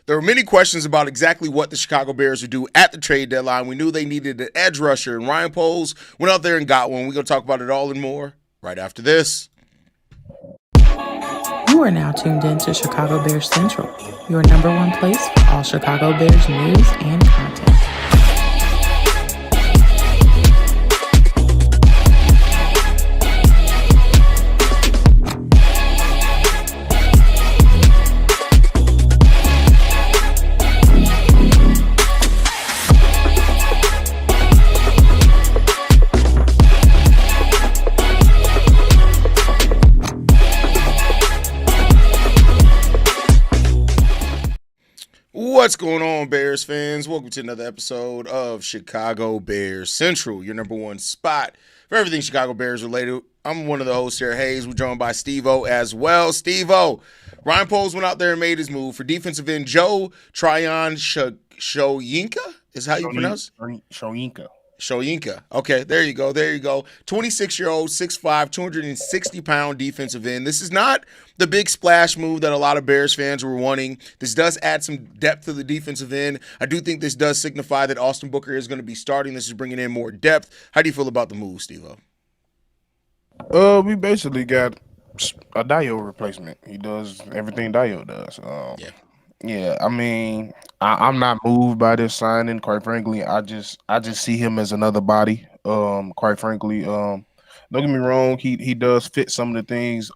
There were many questions about exactly what the Chicago Bears would do at the trade deadline. We knew they needed an edge rusher, and Ryan Poles went out there and got one. We're going to talk about it all and more right after this. You are now tuned in to Chicago Bears Central, your number one place for all Chicago Bears news and content. What's going on, Bears fans? Welcome to another episode of Chicago Bears Central, your number one spot for everything Chicago Bears related. I'm one of the hosts here, Haize. We're joined by Stevo as well. Stevo, Ryan Poles went out there and made his move for defensive end Joe Tryon-Shoyinka. Is how you pronounce it? Shoyinka. Okay, there you go. 26-year-old, 6'5", 260-pound defensive end. This is not the big splash move that a lot of Bears fans were wanting. This does add some depth to the defensive end. I do think this does signify that Austin Booker is going to be starting. This is bringing in more depth. How do you feel about the move, Steve-O? We basically got a Dio replacement. He does everything Dio does. Yeah, I mean, I'm not moved by this signing. Quite frankly, I just see him as another body. Quite frankly, don't get me wrong, he does fit some of the things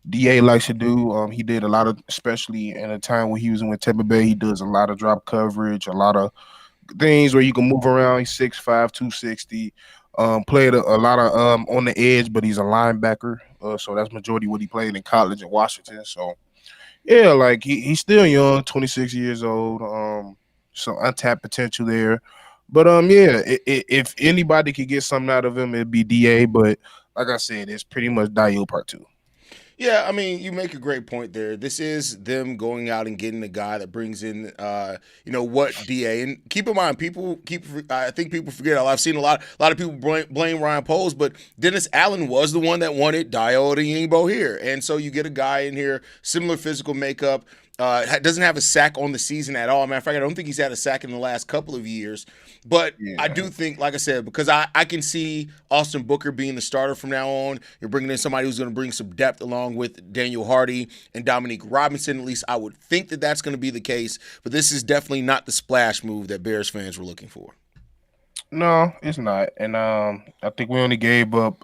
DA likes to do. He did a lot of, especially in a time when he was with Tampa Bay, he does a lot of drop coverage, a lot of things where you can move around. He's 6'5", 260. Played a lot of on the edge, but he's a linebacker. So that's majority what he played in college in Washington. So yeah, like he's still young, 26 years old. Some untapped potential there. But yeah, if anybody could get something out of him, it'd be DA. But like I said, it's pretty much Dio Part 2. Yeah, I mean, you make a great point there. This is them going out and getting a guy that brings in, what DA. And keep in mind, I think people forget. I've seen a lot of people blame Ryan Poles, but Dennis Allen was the one that wanted Dio Odeyingbo here. And so you get a guy in here, similar physical makeup, doesn't have a sack on the season at all. Matter of fact, I don't think he's had a sack in the last couple of years. But yeah. I do think, like I said, because I can see Austin Booker being the starter from now on. You're bringing in somebody who's going to bring some depth along with Daniel Hardy and Dominique Robinson. At least I would think that that's going to be the case. But this is definitely not the splash move that Bears fans were looking for. No, it's not. And I think we only gave up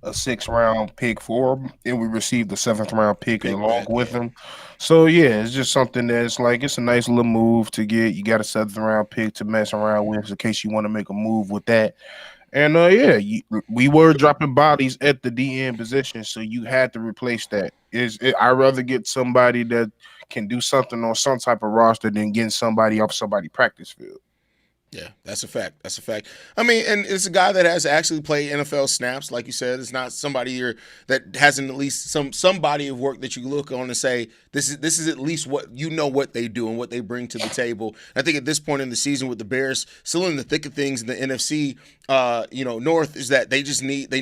a 6th-round pick for him, and we received the 7th-round pick along with him. So yeah, it's just something that's like, it's a nice little move to get. You got a 7th-round pick to mess around with in case you want to make a move with that. And we were dropping bodies at the DN position, so you had to replace that. I'd rather get somebody that can do something on some type of roster than getting somebody off somebody's practice field. Yeah, that's a fact. I mean, and it's a guy that has actually played NFL snaps, like you said. It's not somebody here that hasn't at least some body of work that you look on and say this is at least what they do and what they bring to the table. I think at this point in the season, with the Bears still in the thick of things in the NFC, North, is that they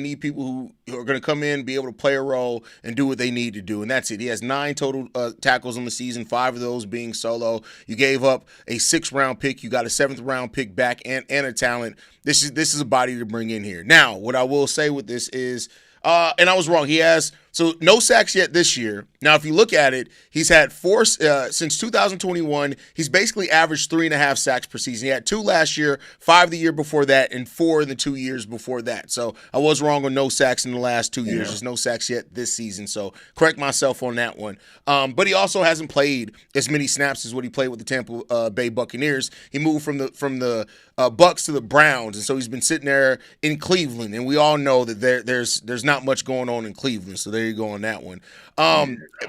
need people who are going to come in, be able to play a role, and do what they need to do, and that's it. He has 9 total tackles on the season, 5 of those being solo. You gave up a 6th-round pick, you got a 7th-round pick back, and a talent. This is a body to bring in here. Now, what I will say with this is, and I was wrong. He has no sacks yet this year. Now, if you look at it, he's had 4 since 2021. He's basically averaged 3.5 sacks per season. He had 2 last year, 5 the year before that, and 4 in the 2 years before that. So I was wrong on no sacks in the last 2 years. There's no sacks yet this season. So correct myself on that one. But he also hasn't played as many snaps as what he played with the Tampa Bay Buccaneers. He moved from the Bucks to the Browns, and so he's been sitting there in Cleveland. And we all know that there's not much going on in Cleveland. So there you go on that one.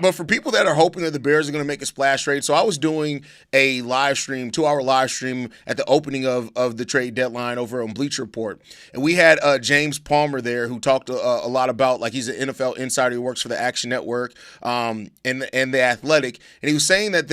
But for people that are hoping that the Bears are going to make a splash trade, so I was doing a 2-hour live stream at the opening of the trade deadline over on Bleacher Report, and we had James Palmer there who talked a lot about, like, he's an NFL insider who works for the Action Network and the Athletic, and he was saying that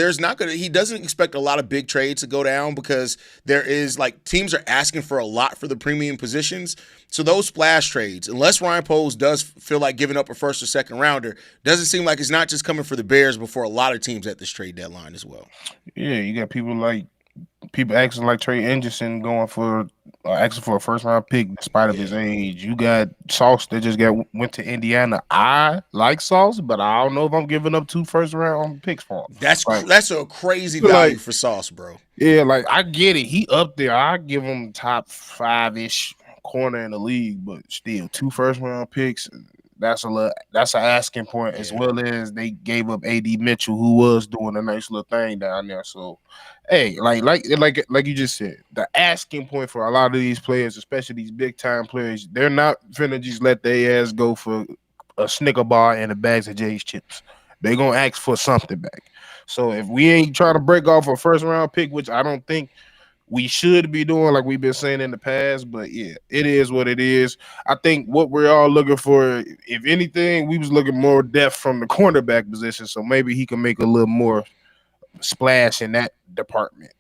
he doesn't expect a lot of big trades to go down because there is, like, teams are asking for a lot for the premium positions. So those splash trades, unless Ryan Poles does feel like giving up a 1st or or second rounder. Doesn't seem like it's not just coming for the Bears, but for a lot of teams at this trade deadline as well. Yeah, you got people asking like Trey Anderson going for asking for a first round pick despite of his age. You got Sauce that just went to Indiana. I like Sauce, but I don't know if I'm giving up 2 first round picks for him. That's a crazy value for Sauce, bro. Yeah, like I get it. He up there. I give him top 5-ish corner in the league, but still 2 first round picks. That's an asking point, as well as they gave up AD Mitchell, who was doing a nice little thing down there. So, hey, like you just said, the asking point for a lot of these players, especially these big time players, they're not finna just let their ass go for a Snicker bar and a bag of Jay's chips. They're gonna ask for something back. So if we ain't trying to break off a first round pick, which I don't think we should be doing like we've been saying in the past, but yeah, it is what it is. I think what we're all looking for, if anything, we was looking more depth from the cornerback position, so maybe he can make a little more splash in that department.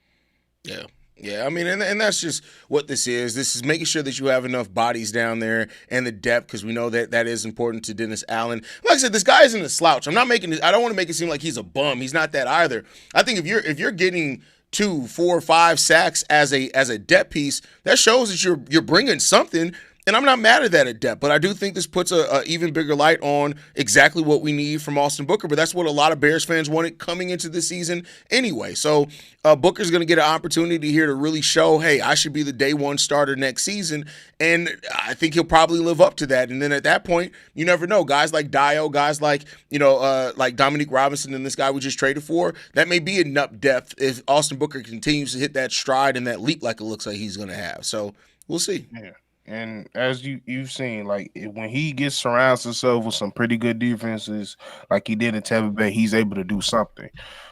Yeah, I mean, and that's just what this is. This is making sure that you have enough bodies down there and the depth, because we know that is important to Dennis Allen. Like I said, this guy isn't a slouch. I don't want to make it seem like he's a bum. He's not that either. I think if you're getting 2, 4, 5 sacks as a depth piece, that shows that you're bringing something. And I'm not mad at that at depth, but I do think this puts a even bigger light on exactly what we need from Austin Booker. But that's what a lot of Bears fans wanted coming into this season anyway. So Booker's going to get an opportunity here to really show, hey, I should be the day one starter next season. And I think he'll probably live up to that. And then at that point, you never know. Guys like Dio, guys like, like Dominique Robinson and this guy we just traded for, that may be enough depth if Austin Booker continues to hit that stride and that leap like it looks like he's going to have. So we'll see. Yeah. And as you've seen, like when he surrounds himself with some pretty good defenses, like he did in Tampa Bay, he's able to do something.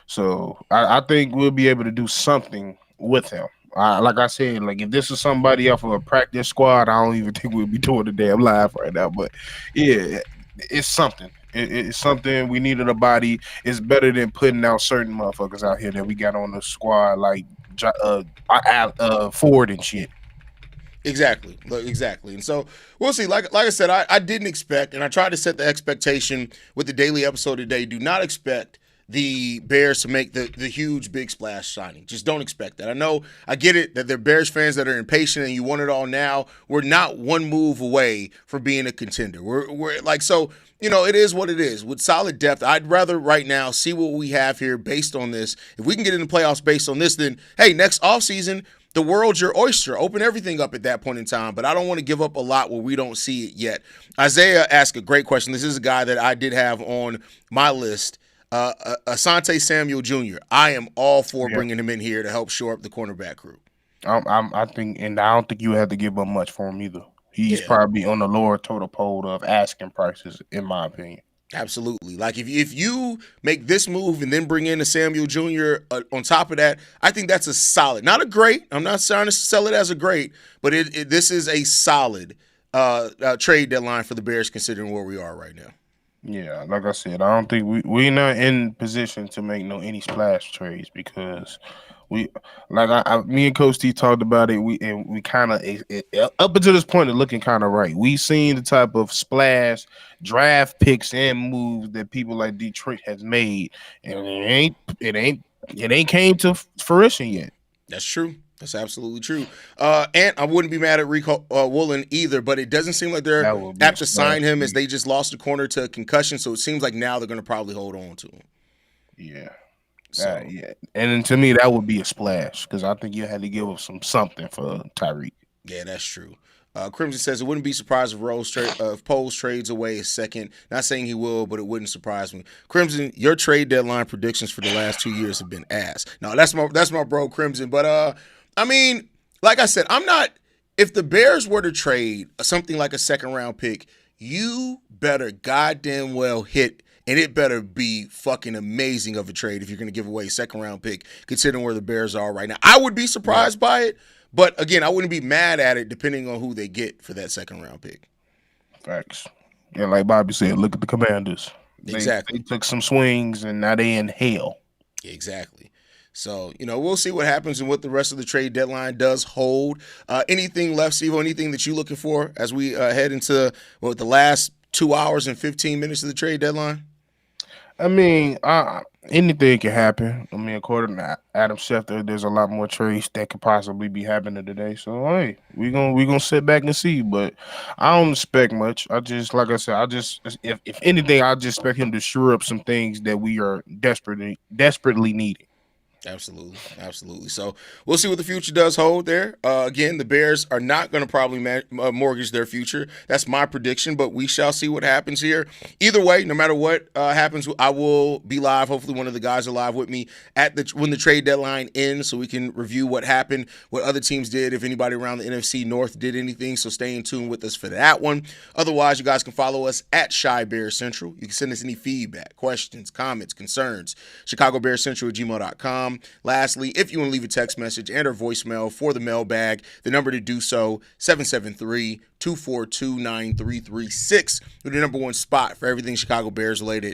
So I think we'll be able to do something with him. Like I said, like if this is somebody off of a practice squad, I don't even think we'll be doing the damn live right now. But yeah, it's something. It's something. We needed a body. It's better than putting out certain motherfuckers out here that we got on the squad, like Ford and shit. Exactly. And so we'll see. Like I said, I didn't expect, and I tried to set the expectation with the daily episode today. Do not expect the Bears to make the huge big splash signing. Just don't expect that. I get it that they're Bears fans that are impatient and you want it all now. We're not one move away from being a contender. We're like, so, it is what it is. With solid depth, I'd rather right now see what we have here based on this. If we can get in the playoffs based on this, then hey, next offseason, the world's your oyster. Open everything up at that point in time. But I don't want to give up a lot where we don't see it yet. Isaiah asked a great question. This is a guy that I did have on my list. Asante Samuel Jr. I am all for bringing him in here to help shore up the cornerback group. I think, and I don't think you have to give up much for him either. He's probably on the lower total pole of asking prices, in my opinion. Absolutely. Like if you make this move and then bring in a Samuel Jr. On top of that, I think that's a solid, not a great. I'm not trying to sell it as a great, but this is a solid trade deadline for the Bears considering where we are right now. Yeah, like I said, I don't think we're not in position to make any splash trades because me and Coach T talked about it. We kind of up until this point, it's looking kind of right. We seen the type of splash draft picks and moves that people like Detroit has made, and it ain't came to fruition yet. That's true. That's absolutely true. And I wouldn't be mad at Rico Woolen either, but it doesn't seem like they're apt to sign him as they just lost a corner to a concussion. So it seems like now they're going to probably hold on to him. Yeah. Yeah. And then to me, that would be a splash because I think you had to give up something for Tyreek. Yeah, that's true. Crimson says it wouldn't be surprised if Poles trades away a second. Not saying he will, but it wouldn't surprise me. Crimson, your trade deadline predictions for the last 2 years have been ass. No, that's my bro Crimson. But I mean, like I said, if the Bears were to trade something like a second round pick, you better goddamn well hit. And it better be fucking amazing of a trade if you're going to give away a second round pick, considering where the Bears are right now. I would be surprised by it, but again, I wouldn't be mad at it depending on who they get for that second round pick. Facts. Yeah, like Bobby said, look at the Commanders. Exactly. They took some swings and now they in hell. Exactly. So, we'll see what happens and what the rest of the trade deadline does hold. Anything left, Stevo? Anything that you're looking for as we head into the last 2 hours and 15 minutes of the trade deadline? I mean, anything can happen. I mean, according to Adam Schefter, there's a lot more trades that could possibly be happening today. So hey, we gonna sit back and see. But I don't expect much. I just, like I said, if anything, I just expect him to shore up some things that we are desperately needing. Absolutely. So we'll see what the future does hold there. Again, the Bears are not going to probably mortgage their future. That's my prediction, but we shall see what happens here. Either way, no matter what happens, I will be live. Hopefully one of the guys are live with me when the trade deadline ends so we can review what happened, what other teams did, if anybody around the NFC North did anything. So stay in tune with us for that one. Otherwise, you guys can follow us at Shy Bears Central. You can send us any feedback, questions, comments, concerns, ChicagoBearsCentral@gmail.com. Lastly, if you want to leave a text message and or voicemail for the mailbag, the number to do so, 773-242-9336. We're the number one spot for everything Chicago Bears related